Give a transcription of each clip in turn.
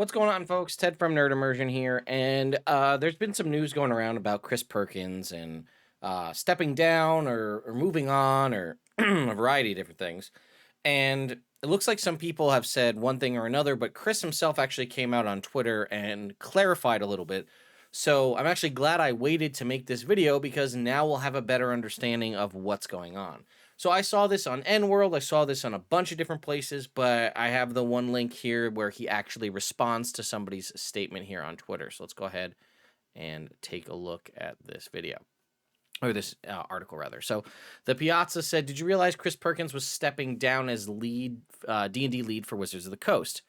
What's going on, folks? Ted from Nerd Immersion here, and there's been some news going around about Chris Perkins and stepping down or moving on or a variety of different things. And it looks like some people have said one thing or another, but Chris himself actually came out on Twitter and clarified a little bit. So I'm actually glad I waited to make this video because now we'll have a better understanding of what's going on. So I saw this on N World, I saw this on a bunch of different places, but I have the one link here where he actually responds to somebody's statement here on Twitter. So let's go ahead and take a look at this video. Or this article, rather. So the Piazza said, did you realize Chris Perkins was stepping down as lead D&D lead for Wizards of the Coast?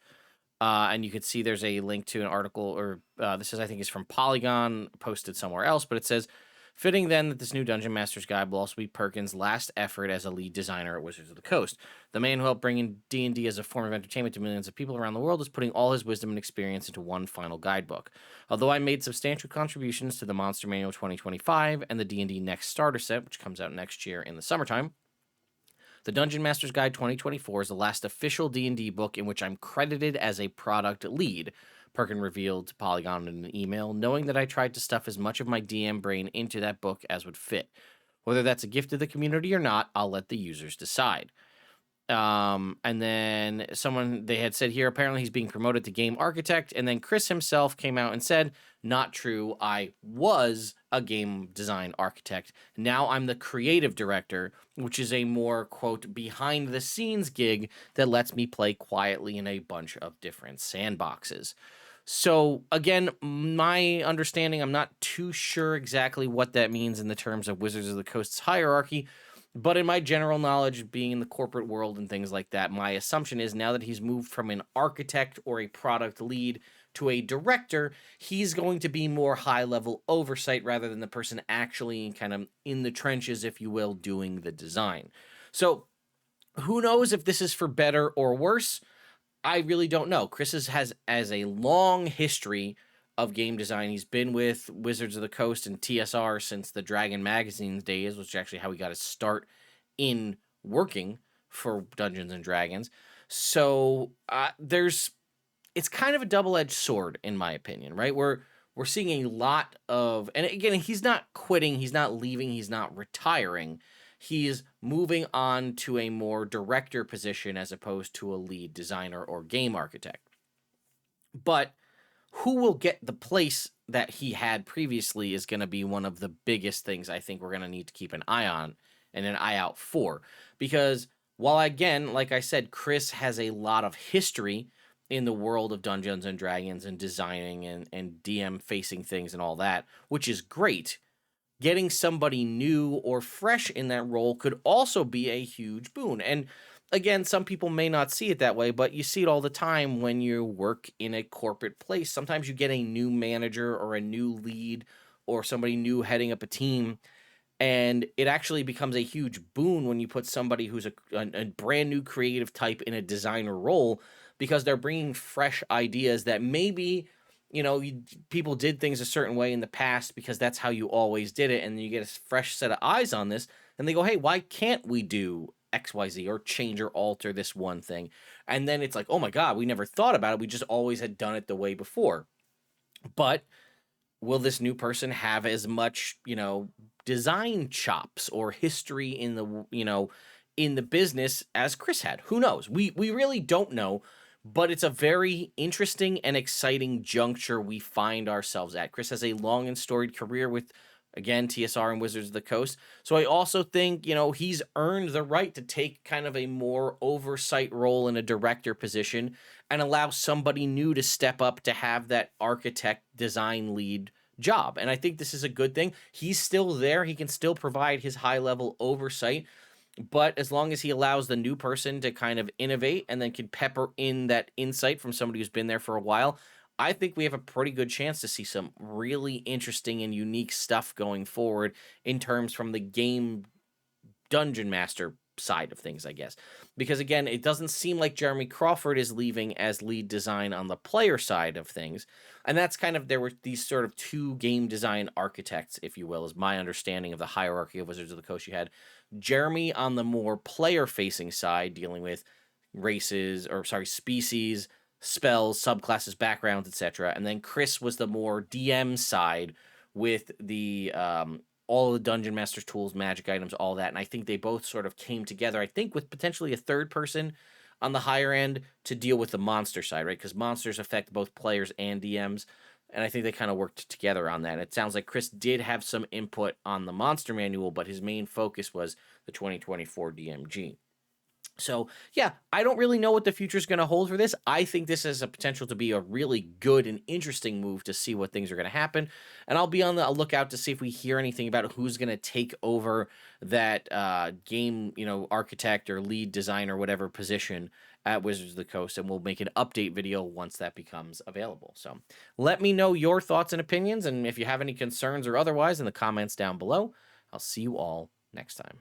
And you can see there's a link to an article, or this is, I think, is from Polygon, posted somewhere else, but it says, fitting then that this new Dungeon Master's Guide will also be Perkins' last effort as a lead designer at Wizards of the Coast. The man who helped bring in D&D as a form of entertainment to millions of people around the world is putting all his wisdom and experience into one final guidebook. Although I made substantial contributions to the Monster Manual 2025 and the D&D Next Starter Set, which comes out next year in the summertime, the Dungeon Master's Guide 2024 is the last official D&D book in which I'm credited as a product lead, Perkin revealed to Polygon in an email, knowing that I tried to stuff as much of my DM brain into that book as would fit. Whether that's a gift of the community or not, I'll let the users decide. And then they had said here, apparently he's being promoted to game architect. And then Chris himself came out and said, not true. I was a game design architect. Now I'm the creative director, which is a more, quote, behind the scenes gig that lets me play quietly in a bunch of different sandboxes. So again, my understanding, I'm not too sure exactly what that means in the terms of Wizards of the Coast's hierarchy. But in my general knowledge, being in the corporate world and things like that, my assumption is now that he's moved from an architect or a product lead to a director, he's going to be more high-level oversight rather than the person actually kind of in the trenches, if you will, doing the design. So who knows if this is for better or worse? I really don't know. Chris has a long history of game design. He's been with Wizards of the Coast and TSR since the Dragon Magazine's days, which is actually how he got his start in working for Dungeons and Dragons. So it's kind of a double-edged sword, in my opinion, right? We're seeing a lot of, and again, he's not quitting, he's not leaving, he's not retiring. He's moving on to a more director position as opposed to a lead designer or game architect. But who will get the place that he had previously is going to be one of the biggest things I think we're going to need to keep an eye on and an eye out for. Because while, again, like I said, Chris has a lot of history in the world of Dungeons and Dragons and designing and DM facing things and all that, which is great, getting somebody new or fresh in that role could also be a huge boon. And again, some people may not see it that way, but you see it all the time when you work in a corporate place. Sometimes you get a new manager or a new lead or somebody new heading up a team, and it actually becomes a huge boon when you put somebody who's a brand new creative type in a designer role, because they're bringing fresh ideas that maybe, people did things a certain way in the past because that's how you always did it, and then you get a fresh set of eyes on this, and they go, hey, why can't we do XYZ or change or alter this one thing? And then it's like, oh my God, we never thought about it. We just always had done it the way before. But will this new person have as much, design chops or history in the business as Chris had? Who knows? We really don't know, but it's a very interesting and exciting juncture we find ourselves at. Chris has a long and storied career with, again, TSR and Wizards of the Coast. So I also think, he's earned the right to take kind of a more oversight role in a director position and allow somebody new to step up to have that architect design lead job. And I think this is a good thing. He's still there. He can still provide his high-level oversight. But as long as he allows the new person to kind of innovate and then can pepper in that insight from somebody who's been there for a while, I think we have a pretty good chance to see some really interesting and unique stuff going forward in terms from the game dungeon master side of things, I guess. Because again, it doesn't seem like Jeremy Crawford is leaving as lead design on the player side of things. And that's kind of, there were these sort of two game design architects, if you will, is my understanding of the hierarchy of Wizards of the Coast. You had Jeremy on the more player facing side, dealing with species, spells, subclasses, backgrounds, etc. And then Chris was the more DM side with the all the dungeon master's tools, magic items, all that. And I think they both sort of came together, I think, with potentially a third person on the higher end to deal with the monster side, right? Because monsters affect both players and DMs. And I think they kind of worked together on that. And it sounds like Chris did have some input on the monster manual, but his main focus was the 2024 DMG. So, yeah, I don't really know what the future is going to hold for this. I think this has a potential to be a really good and interesting move to see what things are going to happen. And I'll be on the lookout to see if we hear anything about who's going to take over that game, architect or lead designer, whatever position at Wizards of the Coast. And we'll make an update video once that becomes available. So let me know your thoughts and opinions. And if you have any concerns or otherwise in the comments down below, I'll see you all next time.